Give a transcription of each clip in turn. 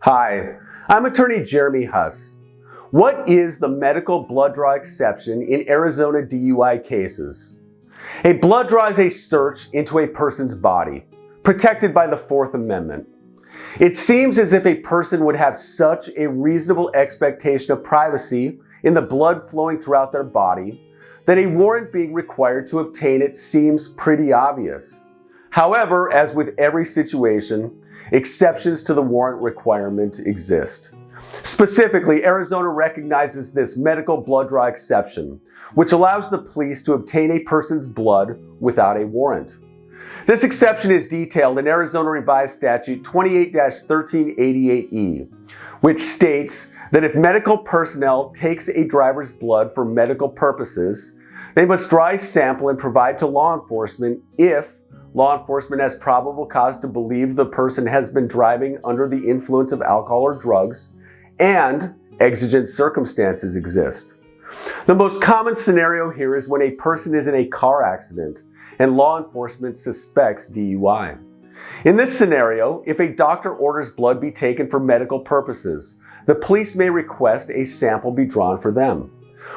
Hi, I'm attorney Jeremy Huss. What is the medical blood draw exception in Arizona DUI cases? A blood draw is a search into a person's body, protected by the Fourth Amendment. It seems as if a person would have such a reasonable expectation of privacy in the blood flowing throughout their body that a warrant being required to obtain it seems pretty obvious. However, as with every situation, exceptions to the warrant requirement exist. Specifically, Arizona recognizes this medical blood draw exception, which allows the police to obtain a person's blood without a warrant. This exception is detailed in Arizona Revised Statute 28-1388E, which states that if medical personnel takes a driver's blood for medical purposes, they must draw a sample and provide to law enforcement if law enforcement has probable cause to believe the person has been driving under the influence of alcohol or drugs and exigent circumstances exist. The most common scenario here is when a person is in a car accident and law enforcement suspects DUI. In this scenario, if a doctor orders blood be taken for medical purposes, the police may request a sample be drawn for them.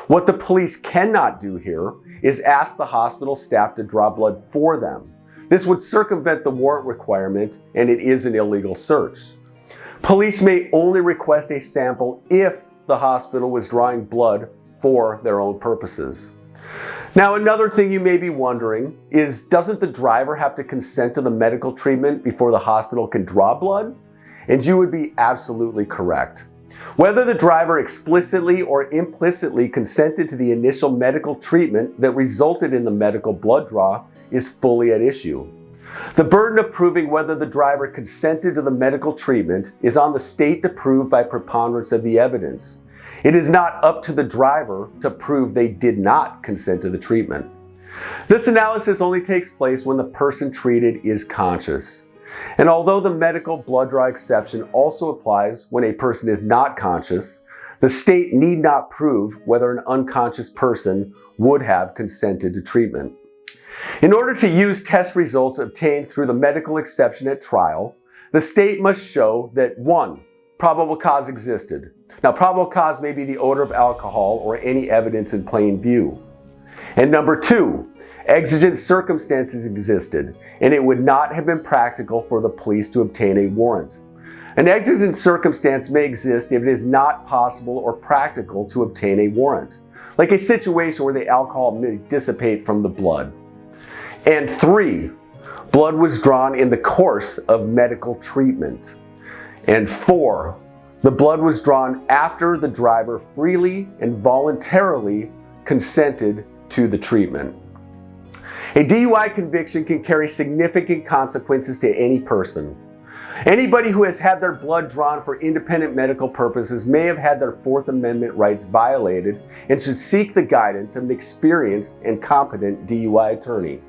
What the police cannot do here is ask the hospital staff to draw blood for them. This would circumvent the warrant requirement, and it is an illegal search. Police may only request a sample if the hospital was drawing blood for their own purposes. Now, another thing you may be wondering is, doesn't the driver have to consent to the medical treatment before the hospital can draw blood? And you would be absolutely correct. Whether the driver explicitly or implicitly consented to the initial medical treatment that resulted in the medical blood draw is fully at issue. The burden of proving whether the driver consented to the medical treatment is on the state to prove by preponderance of the evidence. It is not up to the driver to prove they did not consent to the treatment. This analysis only takes place when the person treated is conscious. And although the medical blood draw exception also applies when a person is not conscious, the state need not prove whether an unconscious person would have consented to treatment. In order to use test results obtained through the medical exception at trial, the state must show that 1. Probable cause existed. Now, probable cause may be the odor of alcohol or any evidence in plain view. And number 2, exigent circumstances existed, and it would not have been practical for the police to obtain a warrant. An exigent circumstance may exist if it is not possible or practical to obtain a warrant, like a situation where the alcohol may dissipate from the blood. And 3, blood was drawn in the course of medical treatment. And 4, the blood was drawn after the driver freely and voluntarily consented to the treatment. A DUI conviction can carry significant consequences to any person. Anybody who has had their blood drawn for independent medical purposes may have had their Fourth Amendment rights violated and should seek the guidance of an experienced and competent DUI attorney.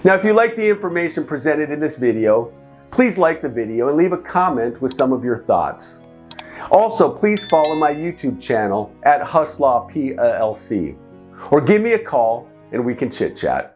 Now, if you like the information presented in this video, please like the video and leave a comment with some of your thoughts. Also, please follow my YouTube channel at Huss Law PLC, or give me a call and we can chit chat.